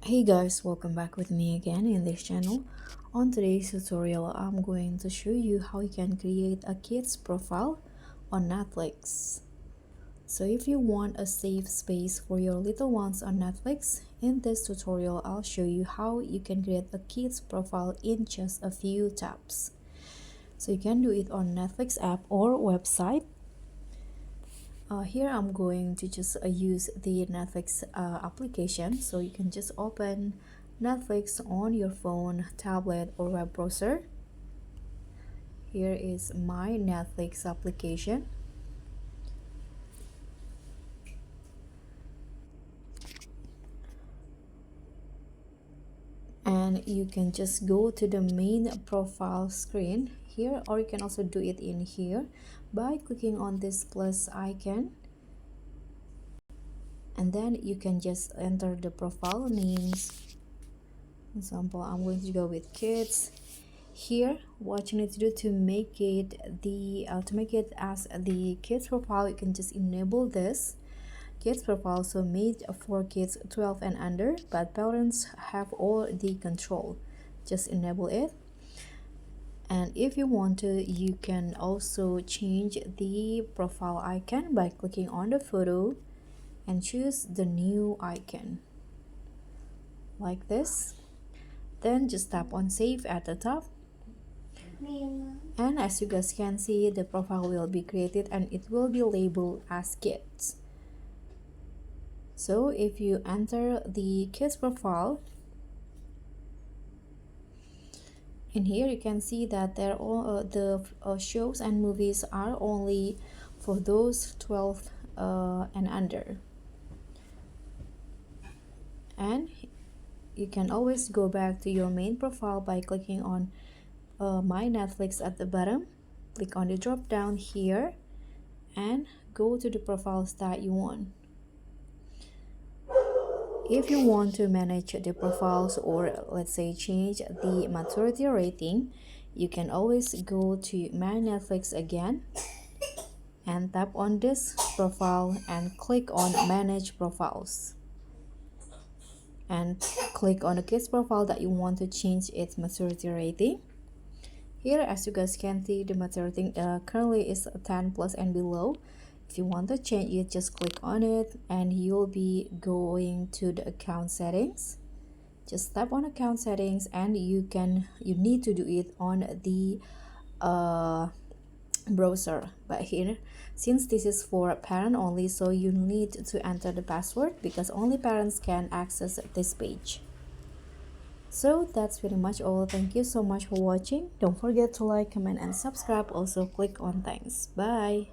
Hey guys, welcome back with me again in this channel. On today's tutorial, I'm going to show you how you can create a kid's profile on Netflix. So if you want a safe space for your little ones on Netflix, in this tutorial I'll show you how you can create a kid's profile in just a few taps. So you can do it on Netflix app or website. Here I'm going to just use the Netflix application, so you can just open Netflix on your phone, tablet or web browser. Here is my Netflix application. And you can just go to the main profile screen here, or you can also do it in here by clicking on this plus icon, and then you can just enter the profile names. For example, I'm going to go with kids. Here, what you need to do to make it as the kids profile, you can just enable this kids profile, so made for kids 12 and under, but parents have all the control. Just enable it. And if you want to, you can also change the profile icon by clicking on the photo and choose the new icon like this. Then just tap on save at the top, and as you guys can see, the profile will be created and it will be labeled as kids. So if you enter the kids profile, in here you can see that the shows and movies are only for those 12 and under. And you can always go back to your main profile by clicking on my Netflix at the bottom. Click on the drop down here and go to the profiles that you want. If you want to manage the profiles, or let's say change the maturity rating, you can always go to my Netflix again and tap on this profile and click on manage profiles, and click on the kids profile that you want to change its maturity rating. Here, as you guys can see, the maturity currently is 10 plus and below. If you want to change it, just click on it and you'll be going to the account settings. Just tap on account settings, and you need to do it on the browser. But here, since this is for parent only, so you need to enter the password because only parents can access this page. So that's pretty much all. Thank you so much for watching. Don't forget to like, comment and subscribe. Also click on thanks. Bye.